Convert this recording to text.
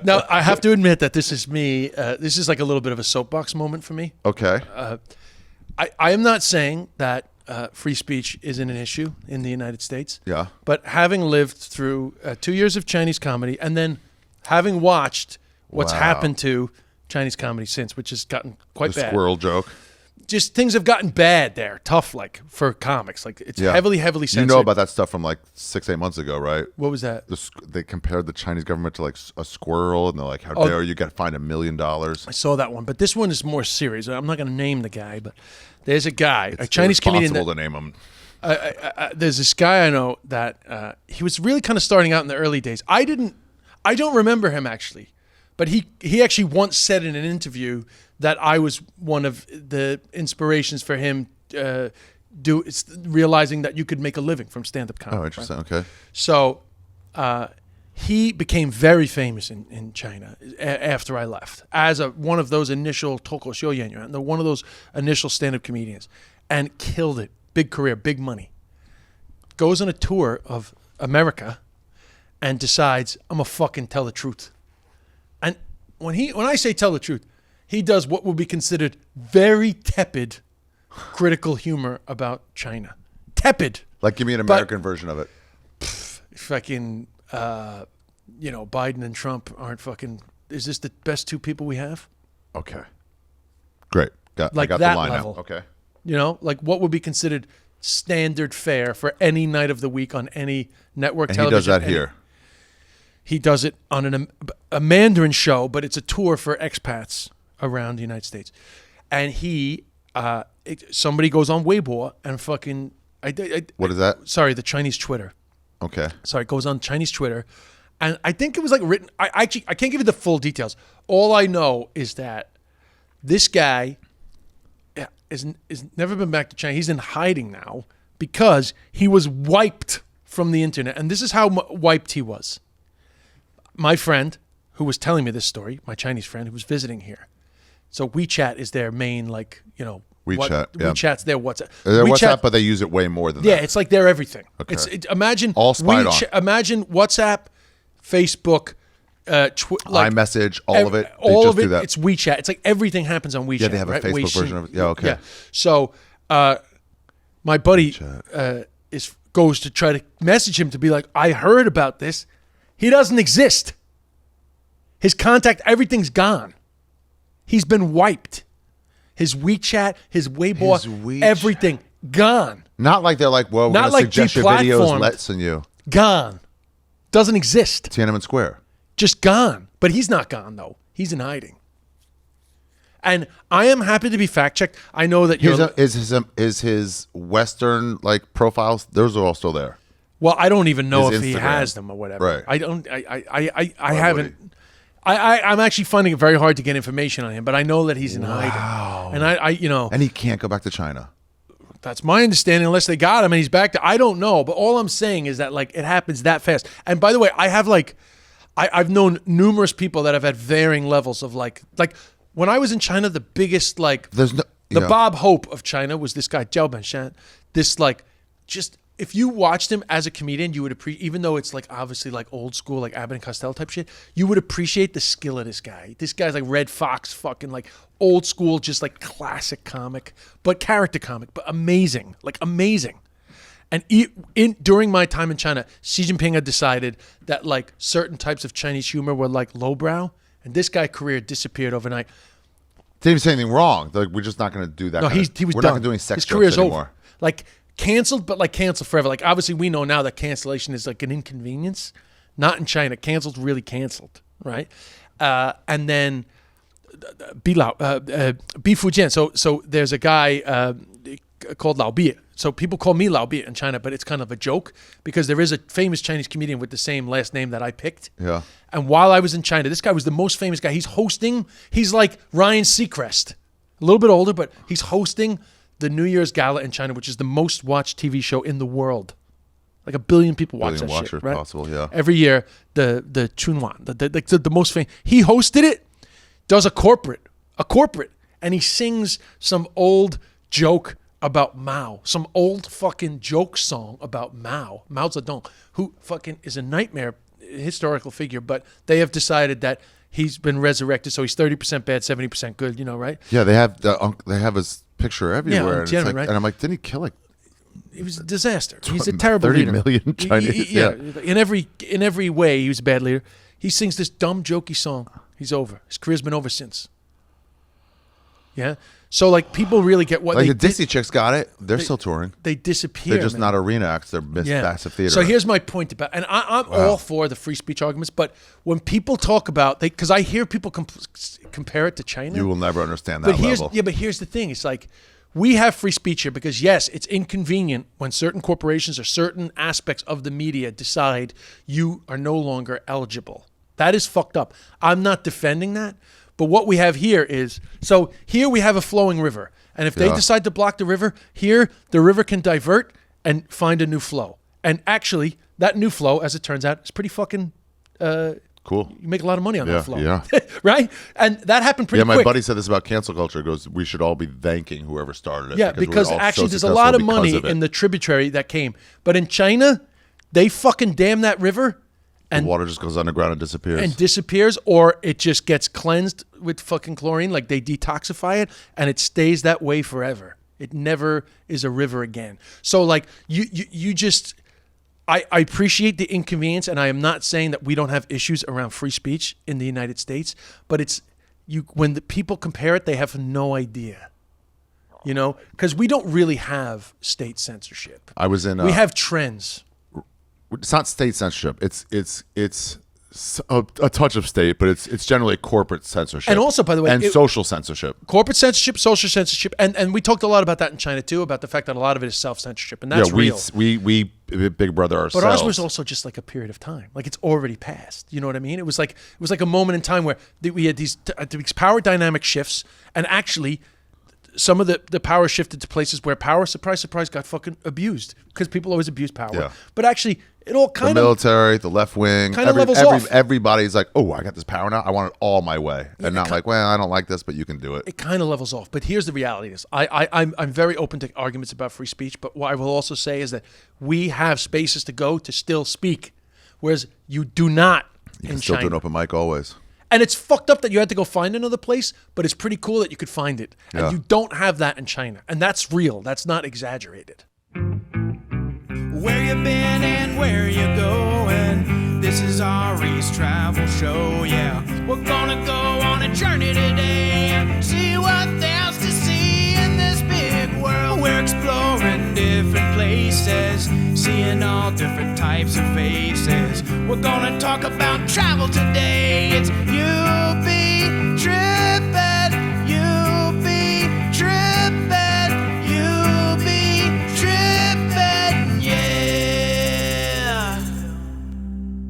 Now, I have to admit that this is me. This is like a little bit of a soapbox moment for me. Okay. I am not saying that free speech isn't an issue in the United States. Yeah. But having lived through 2 years of Chinese comedy and then having watched what's happened to Chinese comedy since, which has gotten quite The bad. squirrel joke. Just things have gotten bad there, tough like for comics. Like it's heavily censored. You know about that stuff from like 6-8 months ago, right? What was that? They compared the Chinese government to like a squirrel, and they're like, "How dare you get fined $1 million?" I saw that one, but this one is more serious. I'm not going to name the guy, but there's a guy, a Chinese comedian. It's irresponsible to name him. There's this guy I know that he was really kind of starting out in the early days. I don't remember him actually, but he actually once said in an interview that I was one of the inspirations for him realizing that you could make a living from stand-up comedy. Oh, interesting. Right? Okay. So he became very famous in China after I left as one of those initial 脱口秀演员, one of those initial stand-up comedians, and killed it. Big career, big money. Goes on a tour of America and decides, I'm going to fucking tell the truth. And when I say tell the truth, he does what would be considered very tepid critical humor about China. Tepid. Like, give me an American version of it. Fucking, Biden and Trump aren't fucking... Is this the best two people we have? Okay. Great. I got that the line level. now. Okay. Like what would be considered standard fare for any night of the week on any network And television. he does that here. He does it on a Mandarin show, but it's a tour for expats around the United States. And somebody goes on Weibo and fucking... What is that? Sorry, the Chinese Twitter. Okay. Sorry, it goes on Chinese Twitter. And I think it was like written... I can't give you the full details. All I know is that this guy is never been back to China. He's in hiding now because he was wiped from the internet. And this is how wiped he was. My friend who was telling me this story, my Chinese friend who was visiting here. So WeChat is their main, WeChat. WeChat's their WhatsApp. They're WhatsApp, but they use it way more than that. Yeah, it's like their everything. Okay. Imagine all spied on. Imagine WhatsApp, Facebook, iMessage, all of it. All of it. Do that. It's WeChat. It's like everything happens on WeChat. Yeah, they have a Facebook version of it. Yeah, okay. Yeah. So my buddy goes to try to message him to be like, I heard about this. He doesn't exist. His contact, everything's gone. He's been wiped. His WeChat, his Weibo, everything gone. Not like they're like, well, we're going to suggest your videos lessing you. Gone. Doesn't exist. Tiananmen Square. Just gone. But he's not gone, though. He's in hiding. And I am happy to be fact-checked. I know that is his Western profiles, those are all still there. Well, I don't even know his if Instagram. he has them or whatever. Right. I haven't. I'm actually finding it very hard to get information on him, but I know that he's in hiding. And And he can't go back to China. That's my understanding, unless they got him and he's back there. I don't know, but all I'm saying is that it happens that fast. And by the way, I have I've known numerous people that have had varying levels of like when I was in China, the biggest Bob Hope of China was this guy Zhao Banshan. This just. If you watched him as a comedian, you would appreciate, even though it's obviously old school, like Abbott and Costello type shit, you would appreciate the skill of this guy. This guy's like Red Fox, fucking old school, just classic comic, but character comic, but amazing, amazing. And during my time in China, Xi Jinping had decided that certain types of Chinese humor were lowbrow, and this guy's career disappeared overnight. Didn't even say anything wrong. We're just not going to do that. No, he was we're done. not doing sex His jokes career's anymore. Over. Canceled, but canceled forever. Obviously, we know now that cancellation is an inconvenience. Not in China. Canceled, really canceled, right? And then B Fujian. So there's a guy called Lao Bi. So people call me Lao Bi in China, but it's kind of a joke because there is a famous Chinese comedian with the same last name that I picked. Yeah. And while I was in China, this guy was the most famous guy. He's hosting. He's like Ryan Seacrest, a little bit older, but he's hosting the New Year's Gala in China, which is the most watched TV show in the world. 1 billion people watch that shit, right? Possible, yeah. Every year, the Chunwan, the most famous. He hosted it, does a corporate, and he sings some old joke about Mao, some old fucking joke song about Mao Zedong, who fucking is a nightmare historical figure, but they have decided that he's been resurrected, so he's 30% bad, 70% good. You know, right? Yeah, they have his picture everywhere. Yeah, and, right? And I'm like, didn't he kill like? He was a disaster. He's a terrible 30 leader. million Chinese. Yeah, in every way, he was a bad leader. He sings this dumb, jokey song. He's over. His career's been over since. Yeah. So like people really get what Like they the Dixie Chicks got it. They're still touring. They disappear. They're just man. not arena acts. They're massive theater. So here's my point about, and I'm all for the free speech arguments, but when people talk about, because I hear people compare it to China. You will never understand that level. Yeah, but here's the thing. It's like, we have free speech here because, yes, it's inconvenient when certain corporations or certain aspects of the media decide you are no longer eligible. That is fucked up. I'm not defending that. But what we have here is, so here we have a flowing river. And if they decide to block the river, here the river can divert and find a new flow. And actually, that new flow, as it turns out, is pretty fucking cool. You make a lot of money on that flow. Yeah. Right? And that happened pretty quick. My buddy said this about cancel culture. He goes, we should all be thanking whoever started it. Yeah, because we're all actually so there's a lot of successful money because of it. in the tributary that came. But in China, they fucking dam that river. The water just goes underground and disappears. Or it just gets cleansed with fucking chlorine, like they detoxify it, and it stays that way forever. It never is a river again. So like you just, I appreciate the inconvenience, and I am not saying that we don't have issues around free speech in the United States, but it's when the people compare it, they have no idea. You know, because we don't really have state censorship. We have trends. It's not state censorship. It's a touch of state, but it's generally corporate censorship. And also, by the way, and social censorship. Corporate censorship, social censorship, and we talked a lot about that in China too, about the fact that a lot of it is self-censorship, and that's real. We Big Brother ourselves. But ours was also just like a period of time, like it's already passed. You know what I mean? It was like a moment in time where we had these power dynamic shifts, and actually, some of the power shifted to places where power, surprise, surprise, got fucking abused because people always abuse power. Yeah. But actually, it all kind the military, the left wing, kind of levels off. Everybody's like, oh, I got this power now. I want it all my way, and not like, well, I don't like this, but you can do it. It kind of levels off. But here's the reality: is I'm very open to arguments about free speech. But what I will also say is that we have spaces to go to still speak, whereas you do not You in can still China. do an open mic always. And it's fucked up that you had to go find another place, but it's pretty cool that you could find it. And you don't have that in China. And that's real. That's not exaggerated. Where you been and where you going? This is Ari's travel show, yeah. We're gonna go on a journey today and see what there's to see in this big world. We're exploring different places, seeing all different types of faces. We're gonna talk about travel today. It's you